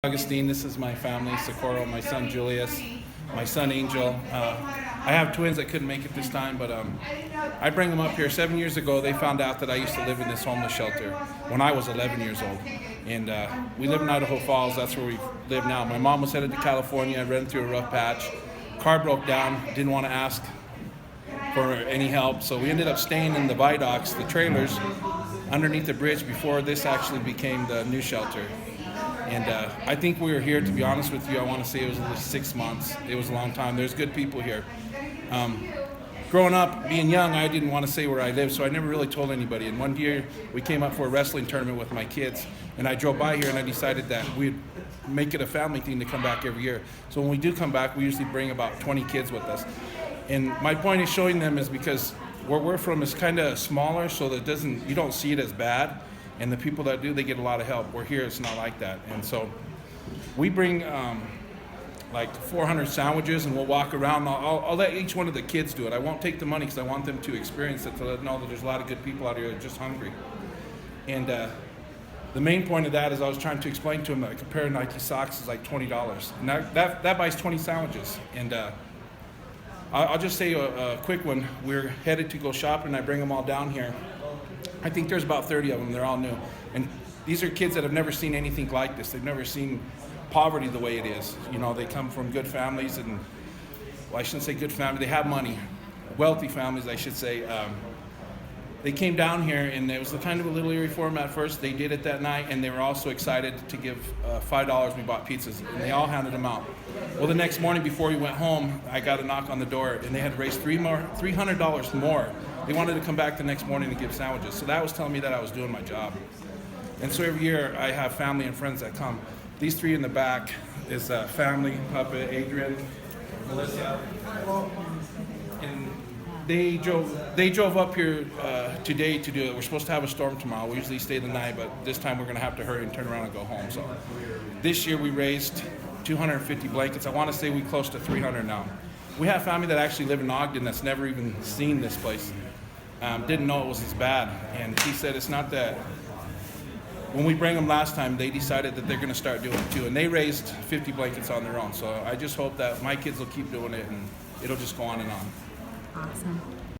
Augustine, this is my family, Socorro, my son Julius, my son Angel. I have twins that couldn't make it this time, but I bring them up here. 7 years ago, they found out that I used to live in this homeless shelter when I was 11 years old. And we live in Idaho Falls, that's where we live now. My mom was headed to California, ran through a rough patch. Car broke down, didn't want to ask for any help, so we ended up staying in the viaducts, the trailers, underneath the bridge before this actually became the new shelter. And I think we were here, to be honest with you, I want to say it was at least 6 months. It was a long time. There's good people here. Growing up, being young, I didn't want to say where I lived, so I never really told anybody. And one year, we came up for a wrestling tournament with my kids, and I drove by here and I decided that we'd make it a family thing to come back every year. So when we do come back, we usually bring about 20 kids with us. And my point in showing them is because where we're from is kind of smaller, so that you don't see it as bad. And the people that do, they get a lot of help. We're here, it's not like that. And so we bring like 400 sandwiches, and we'll walk around. I'll let each one of the kids do it. I won't take the money because I want them to experience it, to let them know that there's a lot of good people out here that are just hungry. And the main point of that is I was trying to explain to them that a pair of Nike socks is like $20. And that buys 20 sandwiches. And I'll just say a quick one. We're headed to go shopping, and I bring them all down here. I think there's about 30 of them. They're all new. And these are kids that have never seen anything like this. They've never seen poverty the way it is. You know, they come from good families, and, well, I shouldn't say good families. They have money. Wealthy families, I should say. They came down here, and it was kind of a little eerie for them at first. They did it that night, and they were also excited to give $5. We bought pizzas, and they all handed them out. Well, the next morning before we went home, I got a knock on the door, and they had raised $300 more. They wanted to come back the next morning to give sandwiches. So that was telling me that I was doing my job. And so every year I have family and friends that come. These three in the back is family, Puppet, Adrian, Melissa. And they drove up here today to do it. We're supposed to have a storm tomorrow. We usually stay the night, but this time we're going to have to hurry and turn around and go home. So this year we raised 250 blankets. I want to say we're close to 300 now. We have family that actually live in Ogden that's never even seen this place. Didn't know it was as bad. And he said it's not that. When we bring them last time, they decided that they're going to start doing it too. And they raised 50 blankets on their own. So I just hope that my kids will keep doing it, and it'll just go on and on. Awesome.